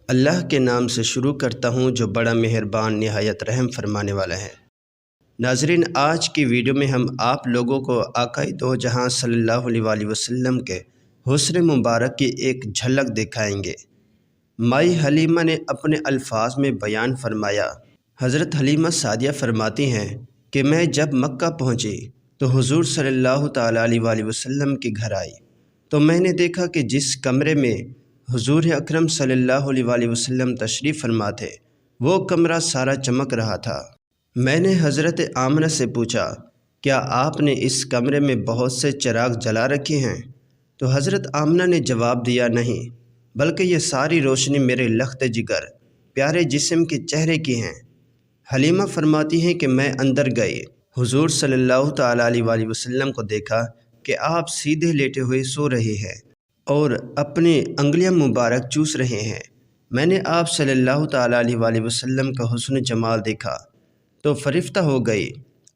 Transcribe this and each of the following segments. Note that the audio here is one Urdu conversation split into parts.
اللہ کے نام سے شروع کرتا ہوں جو بڑا مہربان نہایت رحم فرمانے والا ہے۔ ناظرین، آج کی ویڈیو میں ہم آپ لوگوں کو آقا دو جہاں صلی اللہ علیہ وآلہ وسلم کے حسن مبارک کی ایک جھلک دکھائیں گے۔ مائی حلیمہ نے اپنے الفاظ میں بیان فرمایا۔ حضرت حلیمہ سعدیہ فرماتی ہیں کہ میں جب مکہ پہنچی تو حضور صلی اللہ تعالیٰ علیہ وآلہ وسلم کے گھر آئی تو میں نے دیکھا کہ جس کمرے میں حضور اکرم صلی اللہ علیہ وآلہ وسلم تشریف فرما تھے وہ کمرہ سارا چمک رہا تھا۔ میں نے حضرت آمنہ سے پوچھا، کیا آپ نے اس کمرے میں بہت سے چراغ جلا رکھے ہیں؟ تو حضرت آمنہ نے جواب دیا، نہیں، بلکہ یہ ساری روشنی میرے لخت جگر پیارے جسم کے چہرے کی ہیں۔ حلیمہ فرماتی ہیں کہ میں اندر گئی، حضور صلی اللہ تعالیٰ علیہ وآلہ وسلم کو دیکھا کہ آپ سیدھے لیٹے ہوئے سو رہے ہیں اور اپنی انگلیاں مبارک چوس رہے ہیں۔ میں نے آپ صلی اللہ تعالیٰ علیہ وآلہ وسلم کا حسن جمال دیکھا تو فرفتہ ہو گئی،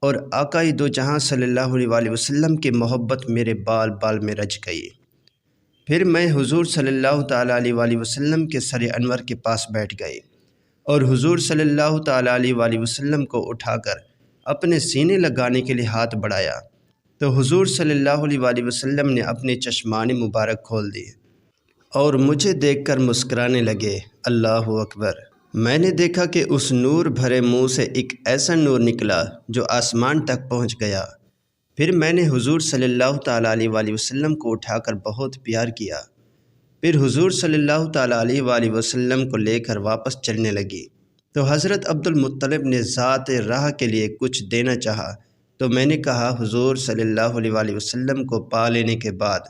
اور آقا دو جہاں صلی اللہ علیہ وآلہ وسلم کی محبت میرے بال بال میں رچ گئی۔ پھر میں حضور صلی اللہ تعالیٰ علیہ وآلہ وسلم کے سر انور کے پاس بیٹھ گئی اور حضور صلی اللہ تعالیٰ علیہ وآلہ وسلم کو اٹھا کر اپنے سینے لگانے کے لیے ہاتھ بڑھایا تو حضور صلی اللہ علیہ وآلہ وسلم نے اپنے چشمان مبارک کھول دیے اور مجھے دیکھ کر مسکرانے لگے۔ اللہ اکبر! میں نے دیکھا کہ اس نور بھرے منہ سے ایک ایسا نور نکلا جو آسمان تک پہنچ گیا۔ پھر میں نے حضور صلی اللہ تعالیٰ علیہ وآلہ وسلم کو اٹھا کر بہت پیار کیا۔ پھر حضور صلی اللہ تعالیٰ علیہ وآلہ وسلم کو لے کر واپس چلنے لگی تو حضرت عبد المطلب نے ذات راہ کے لیے کچھ دینا چاہا تو میں نے کہا، حضور صلی اللہ علیہ وآلہ وسلم کو پا لینے کے بعد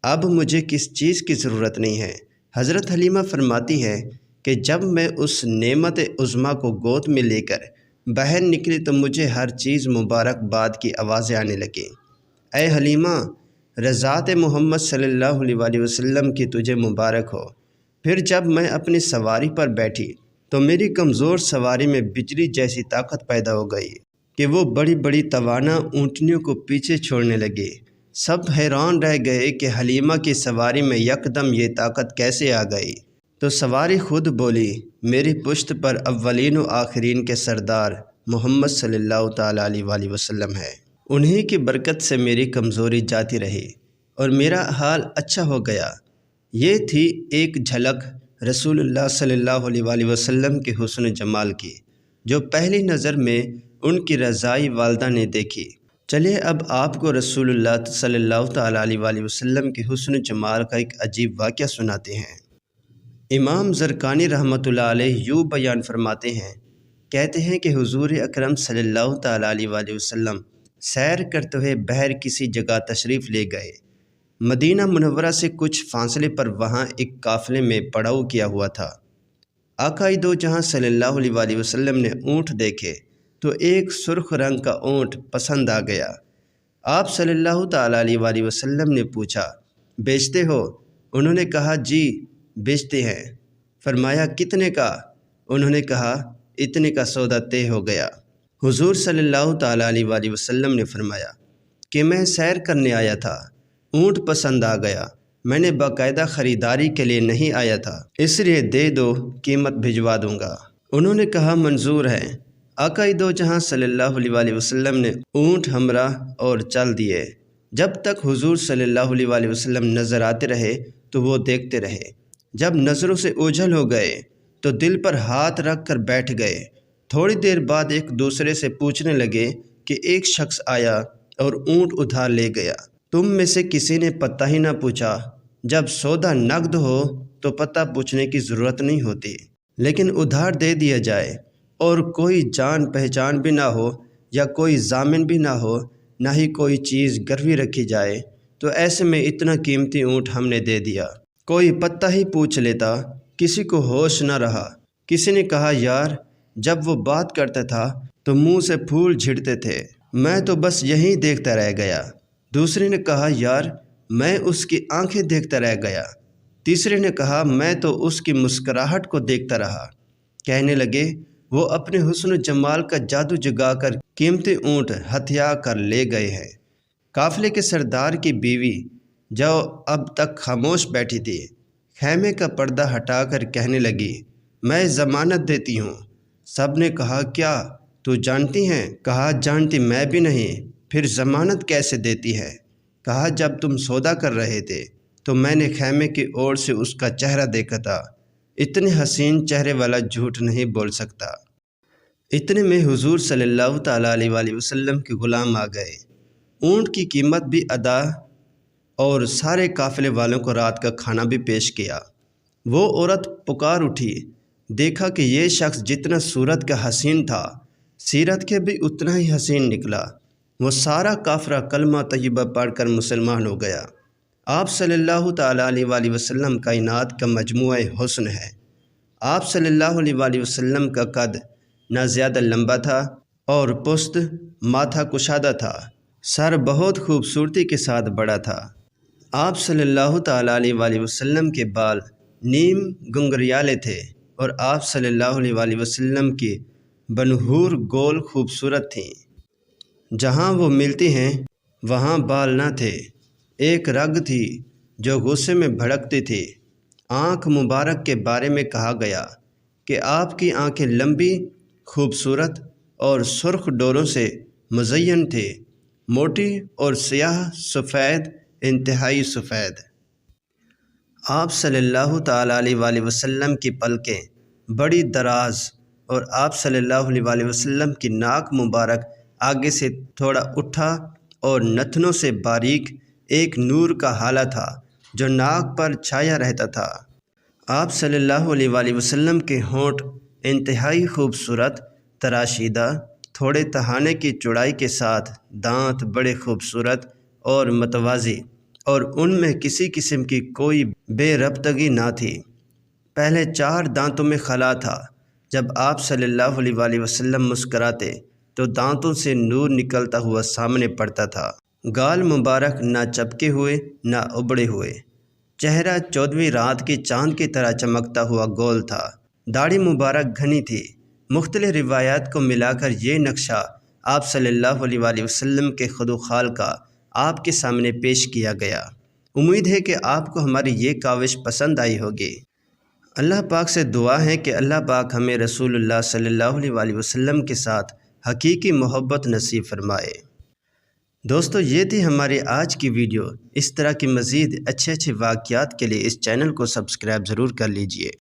اب مجھے کس چیز کی ضرورت نہیں ہے۔ حضرت حلیمہ فرماتی ہے کہ جب میں اس نعمت عظمیٰ کو گود میں لے کر باہر نکلی تو مجھے ہر چیز مبارک باد کی آوازیں آنے لگیں۔ اے حلیمہ، رضات محمد صلی اللہ علیہ وآلہ وسلم کی تجھے مبارک ہو۔ پھر جب میں اپنی سواری پر بیٹھی تو میری کمزور سواری میں بجلی جیسی طاقت پیدا ہو گئی کہ وہ بڑی بڑی توانا اونٹنیوں کو پیچھے چھوڑنے لگے۔ سب حیران رہ گئے کہ حلیمہ کی سواری میں یکدم یہ طاقت کیسے آ گئی؟ تو سواری خود بولی، میری پشت پر اولین و آخرین کے سردار محمد صلی اللہ تعالیٰ علیہ وآلہ وسلم ہے۔ انہی کی برکت سے میری کمزوری جاتی رہی اور میرا حال اچھا ہو گیا۔ یہ تھی ایک جھلک رسول اللہ صلی اللہ علیہ وآلہ وسلم کے حسن جمال کی، جو پہلی نظر میں ان کی رضائی والدہ نے دیکھی۔ چلیے اب آپ کو رسول اللہ صلی اللہ تعالیٰ علیہ وآلہ وسلم کے حسن جمال کا ایک عجیب واقعہ سناتے ہیں۔ امام زرقانی رحمۃ اللہ علیہ یوں بیان فرماتے ہیں، کہتے ہیں کہ حضور اکرم صلی اللہ تعالیٰ علیہ وآلہ وسلم سیر کرتے ہوئے بہر کسی جگہ تشریف لے گئے۔ مدینہ منورہ سے کچھ فاصلے پر وہاں ایک قافلے میں پڑاؤ کیا ہوا تھا۔ آقا دو جہاں صلی اللہ علیہ وآلہ وسلم نے اونٹ دیکھے تو ایک سرخ رنگ کا اونٹ پسند آ گیا۔ آپ صلی اللہ تعالیٰ علیہ وآلہ وسلم نے پوچھا، بیچتے ہو؟ انہوں نے کہا، جی بیچتے ہیں۔ فرمایا، کتنے کا؟ انہوں نے کہا، اتنے کا سودا طے ہو گیا۔ حضور صلی اللہ تعالیٰ علیہ وآلہ وسلم نے فرمایا کہ میں سیر کرنے آیا تھا، اونٹ پسند آ گیا، میں نے باقاعدہ خریداری کے لیے نہیں آیا تھا، اس لیے دے دو، قیمت بھجوا دوں گا۔ انہوں نے کہا، منظور ہے۔ آقا دو جہاں صلی اللہ علیہ وآلہ وسلم نے اونٹ ہمراہ اور چل دیے۔ جب تک حضور صلی اللہ علیہ وآلہ وسلم نظر آتے رہے تو وہ دیکھتے رہے۔ جب نظروں سے اوجھل ہو گئے تو دل پر ہاتھ رکھ کر بیٹھ گئے۔ تھوڑی دیر بعد ایک دوسرے سے پوچھنے لگے کہ ایک شخص آیا اور اونٹ ادھار لے گیا، تم میں سے کسی نے پتہ ہی نہ پوچھا۔ جب سودا نقد ہو تو پتہ پوچھنے کی ضرورت نہیں ہوتی، لیکن ادھار دے دیا جائے اور کوئی جان پہچان بھی نہ ہو یا کوئی ضامن بھی نہ ہو، نہ ہی کوئی چیز گروی رکھی جائے، تو ایسے میں اتنا قیمتی اونٹ ہم نے دے دیا۔ کوئی پتہ ہی پوچھ لیتا، کسی کو ہوش نہ رہا۔ کسی نے کہا، یار جب وہ بات کرتا تھا تو منہ سے پھول جھڑتے تھے، میں تو بس یہیں دیکھتا رہ گیا۔ دوسرے نے کہا، یار میں اس کی آنکھیں دیکھتا رہ گیا۔ تیسرے نے کہا، میں تو اس کی مسکراہٹ کو دیکھتا رہا۔ کہنے لگے، وہ اپنے حسن و جمال کا جادو جگا کر قیمتی اونٹ ہتھیا کر لے گئے ہیں۔ قافلے کے سردار کی بیوی جو اب تک خاموش بیٹھی تھی، خیمے کا پردہ ہٹا کر کہنے لگی، میں ضمانت دیتی ہوں۔ سب نے کہا، کیا تو جانتی ہیں؟ کہا، جانتی میں بھی نہیں، پھر ضمانت کیسے دیتی ہے؟ کہا، جب تم سودا کر رہے تھے تو میں نے خیمے کی اوٹ سے اس کا چہرہ دیکھا تھا۔ اتنے حسین چہرے والا جھوٹ نہیں بول سکتا۔ اتنے میں حضور صلی اللہ تعالیٰ علیہ وآلہ وسلم کے غلام آ گئے، اونٹ کی قیمت بھی ادا اور سارے قافلے والوں کو رات کا کھانا بھی پیش کیا۔ وہ عورت پکار اٹھی، دیکھا کہ یہ شخص جتنا صورت کا حسین تھا، سیرت کے بھی اتنا ہی حسین نکلا۔ وہ سارا کافرہ کلمہ طیبہ پڑھ کر مسلمان ہو گیا۔ آپ صلی اللہ تعالیٰ علیہ وآلہ وسلم کائنات کا مجموعہ حسن ہے۔ آپ صلی اللہ علیہ وآلہ وسلم کا قد نہ زیادہ لمبا تھا اور پشت ماتھا کشادہ تھا، سر بہت خوبصورتی کے ساتھ بڑا تھا۔ آپ صلی اللہ تعالیٰ علیہ وآلہ وسلم کے بال نیم گنگریالے تھے اور آپ صلی اللہ علیہ وآلہ وسلم کی بنہور گول خوبصورت تھیں۔ جہاں وہ ملتی ہیں وہاں بال نہ تھے، ایک رگ تھی جو غصے میں بھڑکتی تھی۔ آنکھ مبارک کے بارے میں کہا گیا کہ آپ کی آنکھیں لمبی، خوبصورت اور سرخ ڈوروں سے مزین تھے، موٹی اور سیاہ سفید، انتہائی سفید۔ آپ صلی اللہ تعالیٰ علیہ وآلہ وسلم کی پلکیں بڑی دراز اور آپ صلی اللہ علیہ وآلہ وسلم کی ناک مبارک آگے سے تھوڑا اٹھا اور نتنوں سے باریک ایک نور کا ہالہ تھا جو ناک پر چھایا رہتا تھا۔ آپ صلی اللہ علیہ وآلہ وسلم کے ہونٹ انتہائی خوبصورت، تراشیدہ، تھوڑے تہانے کی چوڑائی کے ساتھ، دانت بڑے خوبصورت اور متوازی، اور ان میں کسی قسم کی کوئی بے ربطگی نہ تھی۔ پہلے 4 دانتوں میں خلا تھا۔ جب آپ صلی اللہ علیہ وآلہ وسلم مسکراتے تو دانتوں سے نور نکلتا ہوا سامنے پڑتا تھا۔ گال مبارک نہ چپکے ہوئے نہ ابڑے ہوئے، چہرہ 14ویں رات کی چاند کی طرح چمکتا ہوا گول تھا۔ داڑھی مبارک گھنی تھی۔ مختلف روایات کو ملا کر یہ نقشہ آپ صلی اللہ علیہ وآلہ وسلم کے خد و خال کا آپ کے سامنے پیش کیا گیا۔ امید ہے کہ آپ کو ہماری یہ کاوش پسند آئی ہوگی۔ اللہ پاک سے دعا ہے کہ اللہ پاک ہمیں رسول اللہ صلی اللہ علیہ وآلہ وسلم کے ساتھ حقیقی محبت نصیب فرمائے۔ دوستو، یہ تھی ہماری آج کی ویڈیو۔ اس طرح کی مزید اچھے واقعات کے لیے اس چینل کو سبسکرائب ضرور کر لیجئے۔